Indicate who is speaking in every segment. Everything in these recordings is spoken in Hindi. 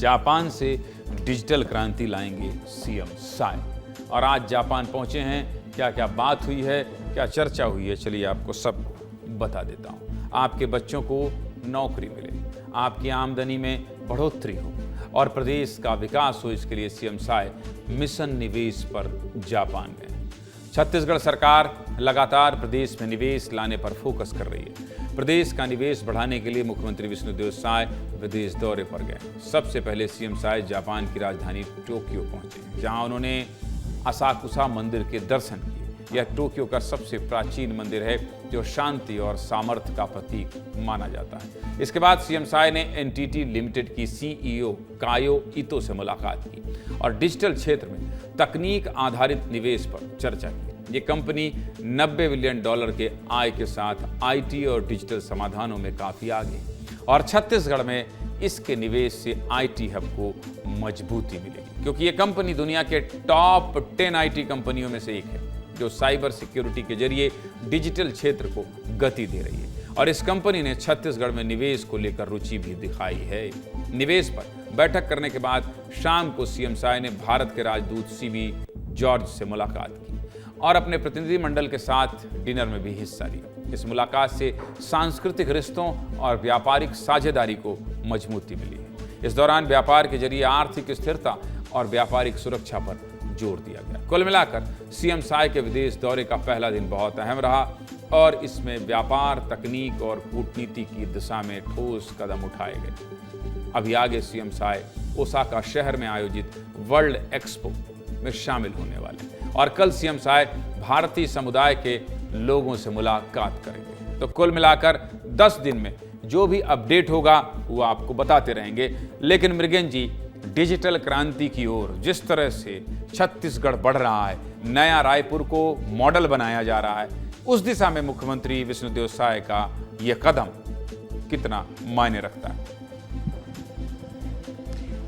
Speaker 1: जापान से डिजिटल क्रांति लाएंगे सीएम साय। और आज जापान पहुंचे हैं, क्या क्या बात हुई है, क्या चर्चा हुई है, चलिए आपको सब बता देता हूं। आपके बच्चों को नौकरी मिले, आपकी आमदनी में बढ़ोतरी हो और प्रदेश का विकास हो, इसके लिए सीएम साय मिशन निवेश पर जापान गए। छत्तीसगढ़ सरकार लगातार प्रदेश में निवेश लाने पर फोकस कर रही है। प्रदेश का निवेश बढ़ाने के लिए मुख्यमंत्री विष्णुदेव साय विदेश दौरे पर गए। सबसे पहले सीएम साय जापान की राजधानी टोक्यो पहुंचे, जहां उन्होंने असाकुसा मंदिर के दर्शन किए। यह टोक्यो का सबसे प्राचीन मंदिर है, जो शांति और सामर्थ्य का प्रतीक माना जाता है। इसके बाद सीएम साय ने एनटीटी लिमिटेड की सीईओ कायो इतो से मुलाकात की और डिजिटल क्षेत्र में तकनीक आधारित निवेश पर चर्चा की। ये कंपनी $90 बिलियन के आय के साथ आईटी और डिजिटल समाधानों में काफी आगे और छत्तीसगढ़ में इसके निवेश से आईटी हब को मजबूती मिलेगी, क्योंकि ये कंपनी दुनिया के टॉप 10 आईटी कंपनियों में से एक है, जो साइबर सिक्योरिटी के जरिए डिजिटल क्षेत्र को गति दे रही है। और इस कंपनी ने छत्तीसगढ़ में निवेश को लेकर रुचि भी दिखाई है। निवेश पर बैठक करने के बाद शाम को सीएम साय ने भारत के राजदूत सीबी जॉर्ज से मुलाकात की और अपने प्रतिनिधि मंडल के साथ डिनर में भी हिस्सा लिया। इस मुलाकात से सांस्कृतिक रिश्तों और व्यापारिक साझेदारी को मजबूती मिली है। इस दौरान व्यापार के जरिए आर्थिक स्थिरता और व्यापारिक सुरक्षा पर जोर दिया गया। कुल मिलाकर सीएम साय के विदेश दौरे का पहला दिन बहुत अहम रहा और इसमें व्यापार, तकनीक और कूटनीति की दिशा में ठोस कदम उठाए गए। अभी आगे सीएम साय ओसाका शहर में आयोजित वर्ल्ड एक्सपो में शामिल होने वाले और कल सीएम साय भारतीय समुदाय के लोगों से मुलाकात करेंगे। तो कुल मिलाकर 10 दिन में जो भी अपडेट होगा वो आपको बताते रहेंगे। लेकिन मृगेन जी, डिजिटल क्रांति की ओर जिस तरह से छत्तीसगढ़ बढ़ रहा है, नया रायपुर को मॉडल बनाया जा रहा है, उस दिशा में मुख्यमंत्री विष्णुदेव साय का यह कदम कितना मायने रखता है?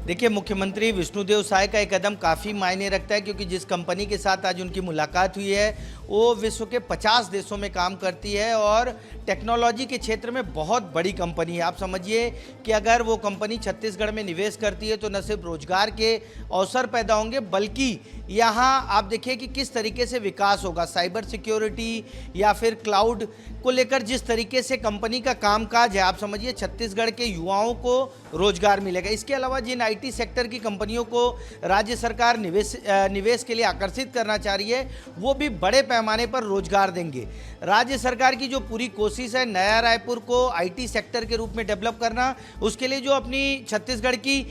Speaker 2: देखिए, मुख्यमंत्री विष्णुदेव साय का एक कदम काफ़ी मायने रखता है, क्योंकि जिस कंपनी के साथ आज उनकी मुलाकात हुई है वो विश्व के 50 देशों में काम करती है और टेक्नोलॉजी के क्षेत्र में बहुत बड़ी कंपनी है। आप समझिए कि अगर वो कंपनी छत्तीसगढ़ में निवेश करती है तो न सिर्फ रोजगार के अवसर पैदा होंगे, बल्कि यहाँ आप देखिए कि किस तरीके से विकास होगा। साइबर सिक्योरिटी या फिर क्लाउड को लेकर जिस तरीके से कंपनी का कामकाज है, आप समझिए छत्तीसगढ़ के युवाओं को रोजगार मिलेगा। इसके अलावा जिन आईटी सेक्टर की कंपनियों को राज्य सरकार निवेश के लिए आकर्षित करना चाह रही है, वो भी बड़े पैमाने पर रोजगार देंगे। राज्य सरकार की जो पूरी कोशिश है नया रायपुर को आईटी सेक्टर के रूप में डेवलप करना, उसके लिए जो अपनी छत्तीसगढ़ की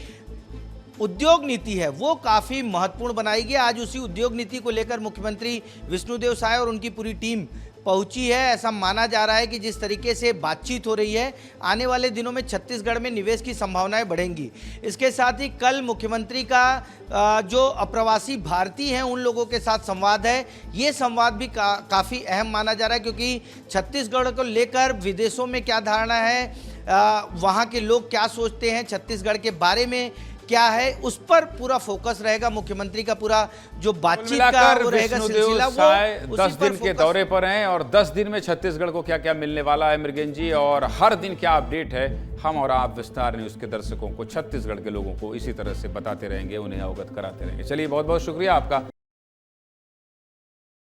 Speaker 2: उद्योग नीति है वो काफ़ी महत्वपूर्ण बनाएगी। आज उसी उद्योग नीति को लेकर मुख्यमंत्री विष्णुदेव साय और उनकी पूरी टीम पहुंची है। ऐसा माना जा रहा है कि जिस तरीके से बातचीत हो रही है, आने वाले दिनों में छत्तीसगढ़ में निवेश की संभावनाएं बढ़ेंगी। इसके साथ ही कल मुख्यमंत्री का जो अप्रवासी भारतीय हैं उन लोगों के साथ संवाद है, ये संवाद भी काफ़ी अहम माना जा रहा है, क्योंकि छत्तीसगढ़ को लेकर विदेशों में क्या धारणा है, वहाँ के लोग क्या सोचते हैं, छत्तीसगढ़ के बारे में क्या है, उस पर पूरा फोकस रहेगा। मुख्यमंत्री का पूरा जो बातचीत का वो रहेगा सिलसिला, वो
Speaker 1: 10 दिन के दौरे पर हैं और 10 दिन में छत्तीसगढ़ को क्या क्या मिलने वाला है मृगेन जी, और हर दिन क्या अपडेट है, हम और आप विस्तार न्यूज़ के दर्शकों को, छत्तीसगढ़ के लोगों को इसी तरह से बताते रहेंगे, उन्हें अवगत कराते रहेंगे। चलिए, बहुत बहुत शुक्रिया आपका